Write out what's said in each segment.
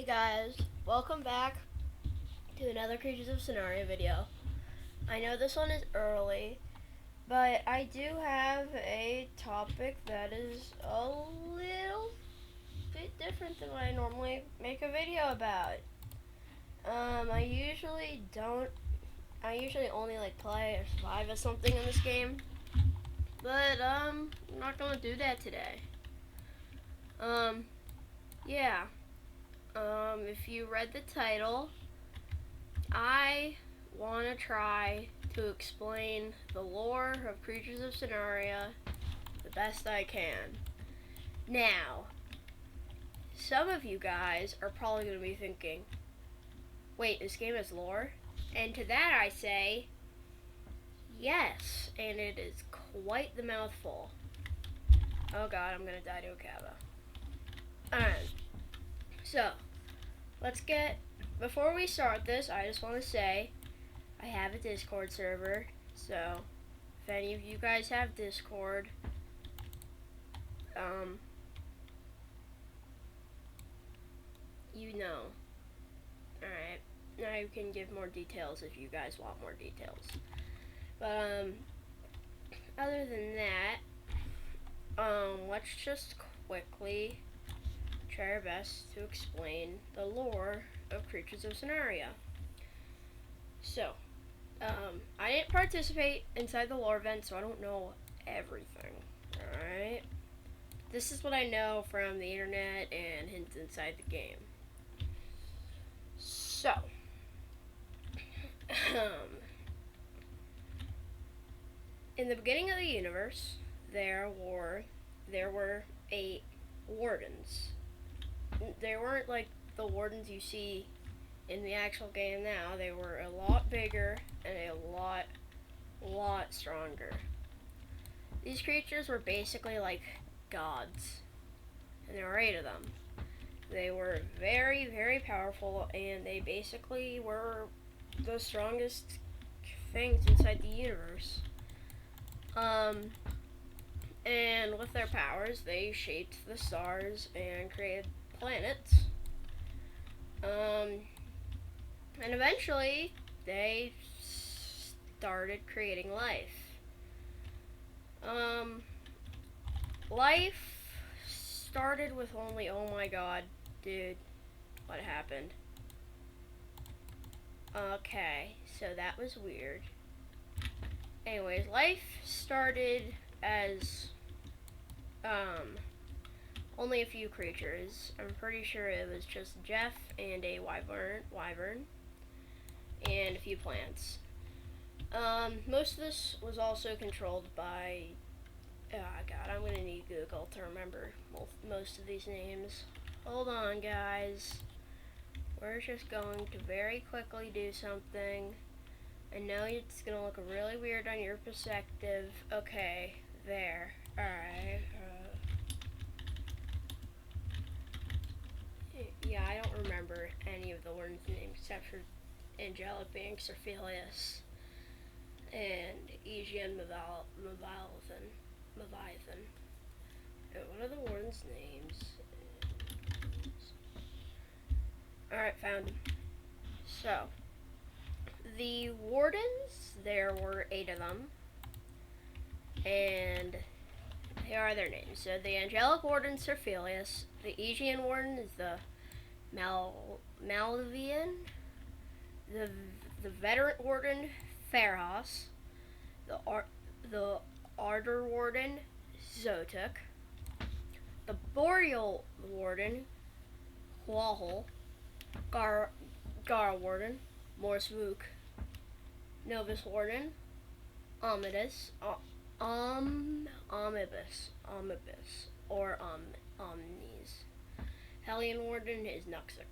Hey guys, welcome back to another Creatures of Sonaria video. I know this one is early, but I do have a topic that is a little bit different than what I normally make a video about. I usually only play or survive or something in this game, but I'm not gonna do that today. Yeah. If you read the title, I want to try to explain the lore of Creatures of Sonaria the best I can. Now, some of you guys are probably going to be thinking, wait, this game has lore? And to that I say, yes, and it is quite the mouthful. Oh god, I'm going to die to a Kava. Alright, so, before we start this, I just want to say, I have a Discord server, so if any of you guys have Discord, you know. Alright, now you can give more details if you guys want more details. But, other than that, let's just quickly try our best to explain the lore of Creatures of Sonaria. So, I didn't participate inside the lore event, so I don't know everything, alright? This is what I know from the internet and hints inside the game. So, in the beginning of the universe, there were 8 wardens. They weren't like the wardens you see in the actual game now. They were a lot bigger and a lot stronger. These creatures were basically like gods, and there were 8 of them. They were very, very powerful, and they basically were the strongest things inside the universe. And with their powers, they shaped the stars and created planets. And eventually, they started creating life. Life started with only, oh my god, dude, what happened? Okay, so that was weird. Anyways, life started as, only a few creatures. I'm pretty sure it was just Jeff and a wyvern, and a few plants. Most of this was also controlled by, oh god, I'm gonna need Google to remember most of these names. Hold on, guys. We're just going to very quickly do something. I know it's gonna look really weird on your perspective. Okay, there. Alright. Yeah, I don't remember any of the warden's names except for Angelic being Serphilius and Aegean Leviathan. What are the warden's names? Alright, found them. So, the wardens, there were 8 of them, and here are their names. So the Angelic Warden, Serphilius. The Aegean Warden is the Malvian. The Veteran Warden, Pharos. The Ardor Warden, Zotuk. The Boreal Warden, Huahul. Gar Warden, Morsvuk. Novus Warden, Omnibus, or Omnis. Hellion Warden is Nuxer.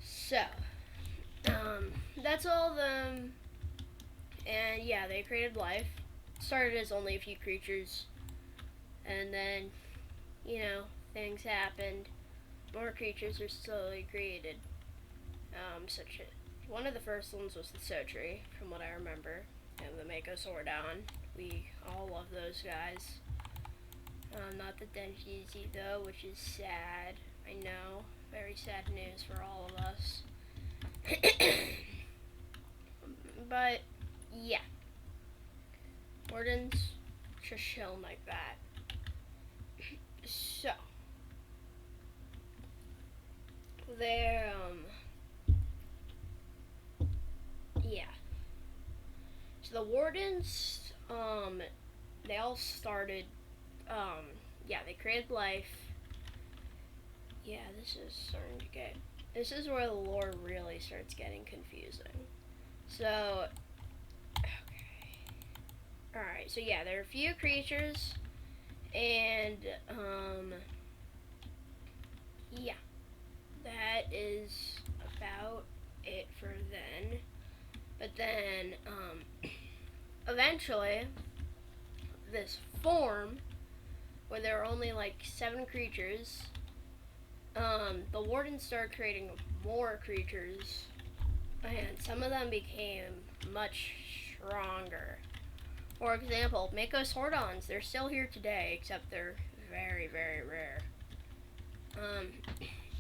So, that's all of them. And yeah, they created life. Started as only a few creatures, and then, things happened. More creatures are slowly created. One of the first ones was the Sotri, from what I remember, and the Mako-Sordon. We all love those guys. Not the Denjizi though, which is sad. I know, very sad news for all of us. But, yeah. Wardens just chilling like that. So, they're, yeah. So the Wardens, they all started, yeah, they created life. Yeah, this is where the lore really starts getting confusing. So, okay. Alright, so yeah, there are a few creatures, and, yeah. That is about it for then. But then, eventually, this form, where there were only like 7 creatures, the Wardens started creating more creatures, and some of them became much stronger. For example, Mycosaurons, they're still here today, except they're very, very rare.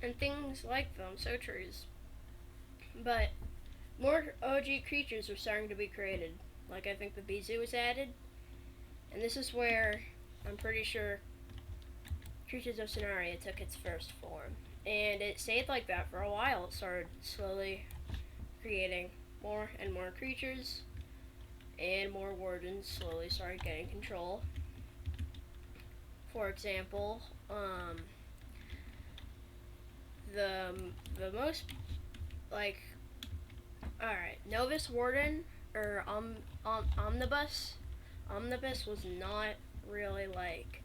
And things like them, Sotries. But more OG creatures are starting to be created. Like, I think the Bizu was added. And this is where I'm pretty sure Creatures of Sonaria took its first form. And it stayed like that for a while. It started slowly creating more and more creatures. And more Wardens slowly started getting control. For example, the most, like, alright, Novus Warden, or Omnibus was not really, like,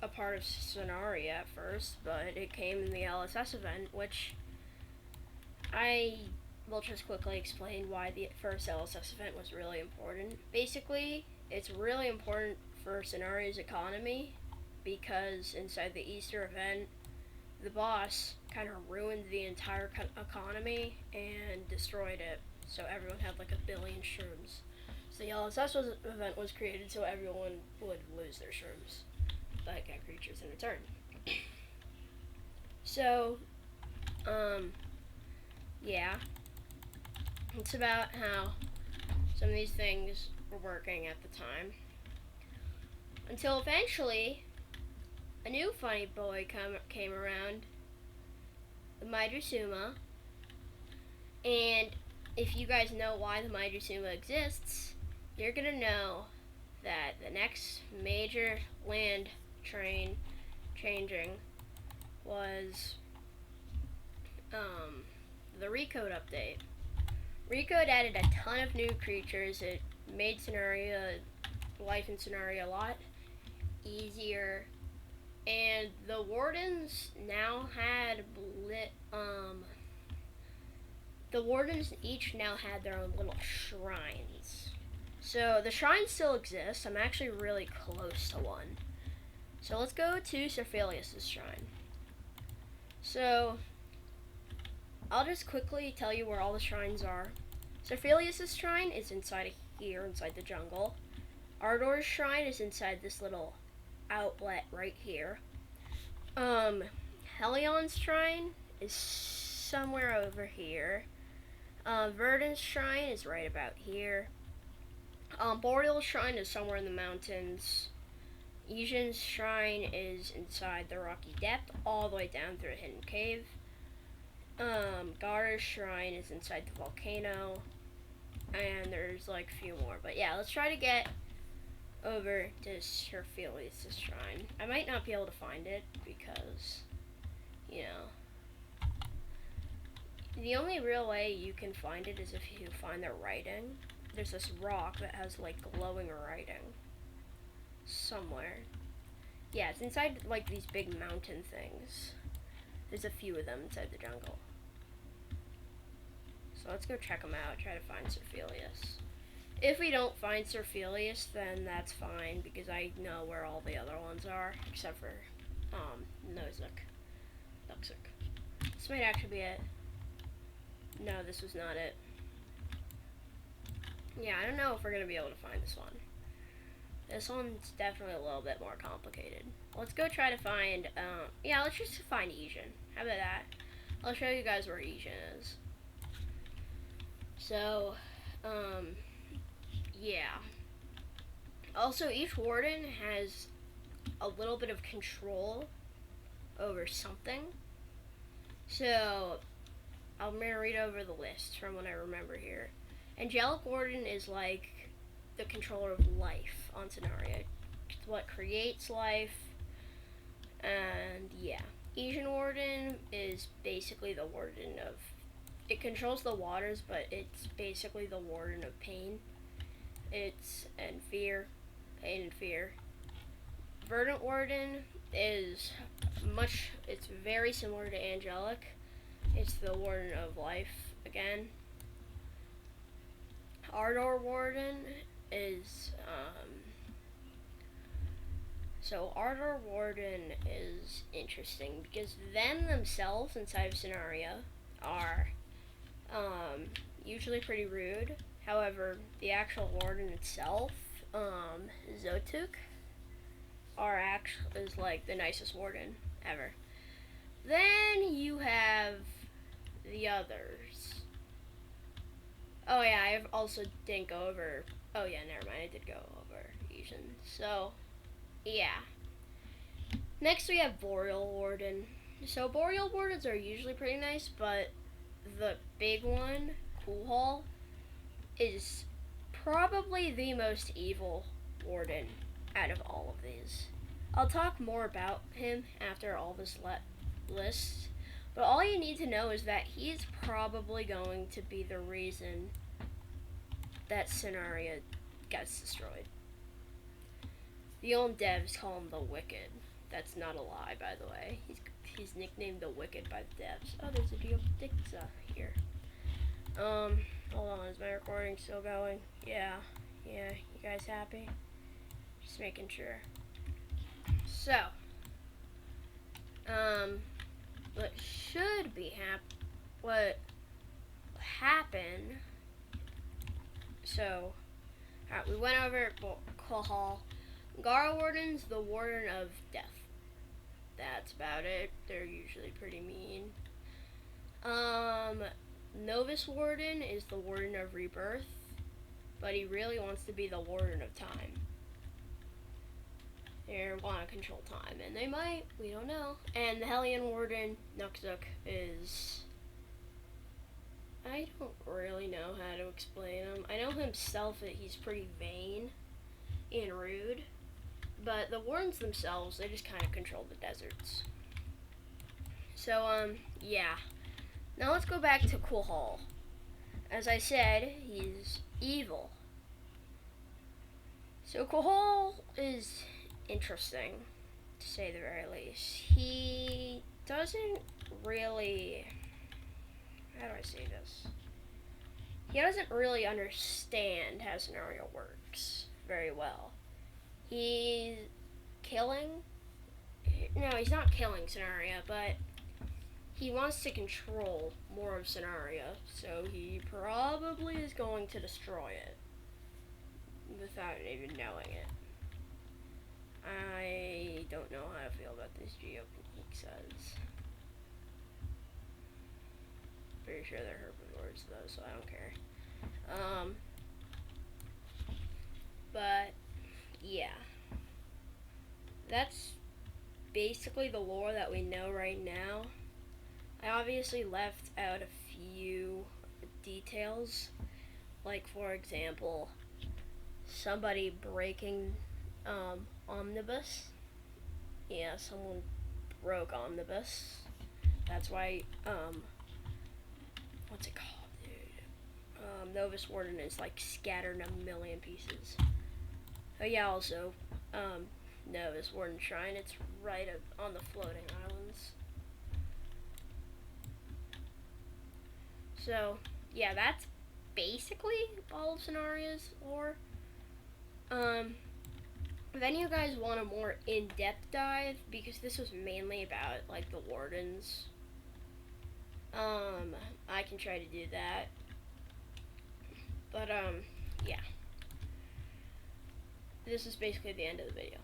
a part of Sonaria at first, but it came in the LSS event, which I will just quickly explain why the first LSS event was really important. Basically, it's really important for Sonaria's economy, because inside the Easter event, the boss kind of ruined the entire economy and destroyed it, so everyone had like 1 billion shrooms. So the LSS event was created so everyone would lose their shrooms, but get creatures in return. So, yeah, it's about how some of these things were working at the time, until eventually a new funny boy came around, the Maidrusuma. And if you guys know why the Maidrusuma exists, you're gonna know that the next major land train changing was the Recode update. Recode added a ton of new creatures. It made life in Sonaria a lot easier. And the Wardens now had the Wardens each now had their own little shrines. So the shrines still exist. I'm actually really close to one. So let's go to Serphilius' shrine. So I'll just quickly tell you where all the shrines are. Serphilius' shrine is inside here, inside the jungle. Ardor's shrine is inside this little outlet right here. Helion's shrine is somewhere over here. Verdant's shrine is right about here. Boreal's shrine is somewhere in the mountains. Ejin's shrine is inside the rocky depth, all the way down through a hidden cave. Gara's shrine is inside the volcano. And there's like a few more. But yeah, let's try to get over to Serphilius' shrine. I might not be able to find it because, you know, the only real way you can find it is if you find their writing. There's this rock that has like glowing writing somewhere. Yeah, it's inside like these big mountain things. There's a few of them inside the jungle. So let's go check them out, try to find Serphilius. If we don't find Serphilius, then that's fine, because I know where all the other ones are, except for, Nozick. This might actually be it. No, this was not it. Yeah, I don't know if we're gonna be able to find this one. This one's definitely a little bit more complicated. Let's go try to find, yeah, let's just find Ejin. How about that? I'll show you guys where Ijin is. So, yeah. Also, each warden has a little bit of control over something. So, I'm going to read over the list from what I remember here. Angelic Warden is like the controller of life on Sonaria. It's what creates life. And yeah. Ijin Warden is basically the warden of... It controls the waters, but it's basically the warden of pain. And fear. Pain and fear. Verdant Warden is it's very similar to Angelic. It's the warden of life again. Ardor Warden is, so Ardor Warden is interesting because them themselves inside of Sonaria are, usually pretty rude. However, the actual warden itself, Zotuk, is like the nicest warden ever. Then you have the others. Oh yeah, I also didn't go over... Oh yeah, never mind, I did go over Ijin. So, yeah. Next we have Boreal Warden. So Boreal Wardens are usually pretty nice, but the big one, Cool is probably the most evil warden out of all of these. I'll talk more about him after all this list, but all you need to know is that he's probably going to be the reason that Sonaria gets destroyed. The old devs call him the Wicked. That's not a lie, by the way. He's nicknamed the Wicked by the devs. Oh, there's a Geodixa here. Hold on, is my recording still going? Yeah, you guys happy? Just making sure. So, what happened, so, alright, we went over Kohal. Gara Warden's the Warden of Death. That's about it. They're usually pretty mean. Novus Warden is the Warden of Rebirth, but he really wants to be the Warden of Time. They want to control time, and they might, we don't know. And the Hellion Warden, Nuxuk, is... I don't really know how to explain him. I know himself that he's pretty vain and rude, but the Wardens themselves, they just kind of control the deserts. So, yeah. Now let's go back to Kuhal. As I said, he's evil. So Kuhal is interesting, to say the very least. He doesn't really... How do I say this? He doesn't really understand how Sonaria works very well. He's killing... No, he's not killing Sonaria, but he wants to control more of Sonaria, so he probably is going to destroy it without even knowing it. I don't know how to feel about this Geodixa. Pretty sure they're herbivores though, so I don't care. But yeah, that's basically the lore that we know right now. I obviously left out a few details, like for example, somebody breaking Omnibus. Yeah, someone broke Omnibus. That's why, what's it called, dude? Novus Warden is like scattered in a million pieces. Oh yeah, also, Novus Warden Shrine, it's right on the floating islands. So, yeah, that's basically all of Sonaria's lore. If any of you guys want a more in-depth dive, because this was mainly about, like, the Wardens, I can try to do that. But, yeah. This is basically the end of the video.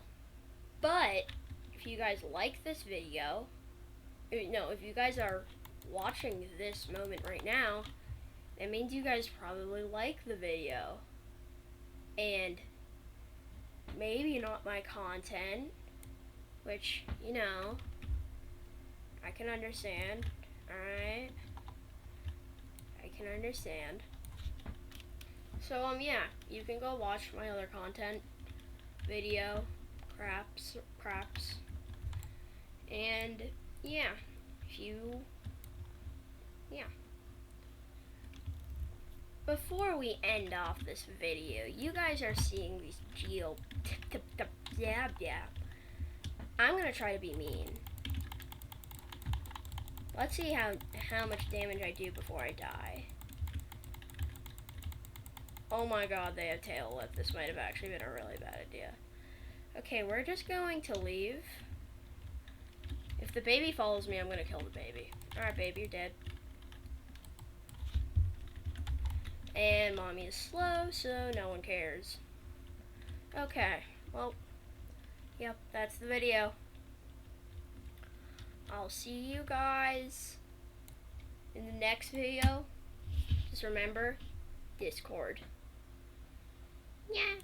But, if you guys like this video, no, if you guys are watching this moment right now, that means you guys probably like the video. And maybe not my content, which, you know, I can understand. Alright? I can understand. So, yeah, you can go watch my other content, video, craps. And, yeah, yeah. Before we end off this video, you guys are seeing these I'm gonna try to be mean. Let's see how much damage I do before I die. Oh my god, they have tail whip. This might have actually been a really bad idea. Okay, we're just going to leave. If the baby follows me, I'm gonna kill the baby. Alright, baby, you're dead. And mommy is slow, so no one cares. Okay, well, yep, that's the video. I'll see you guys in the next video. Just remember, Discord. Yeah.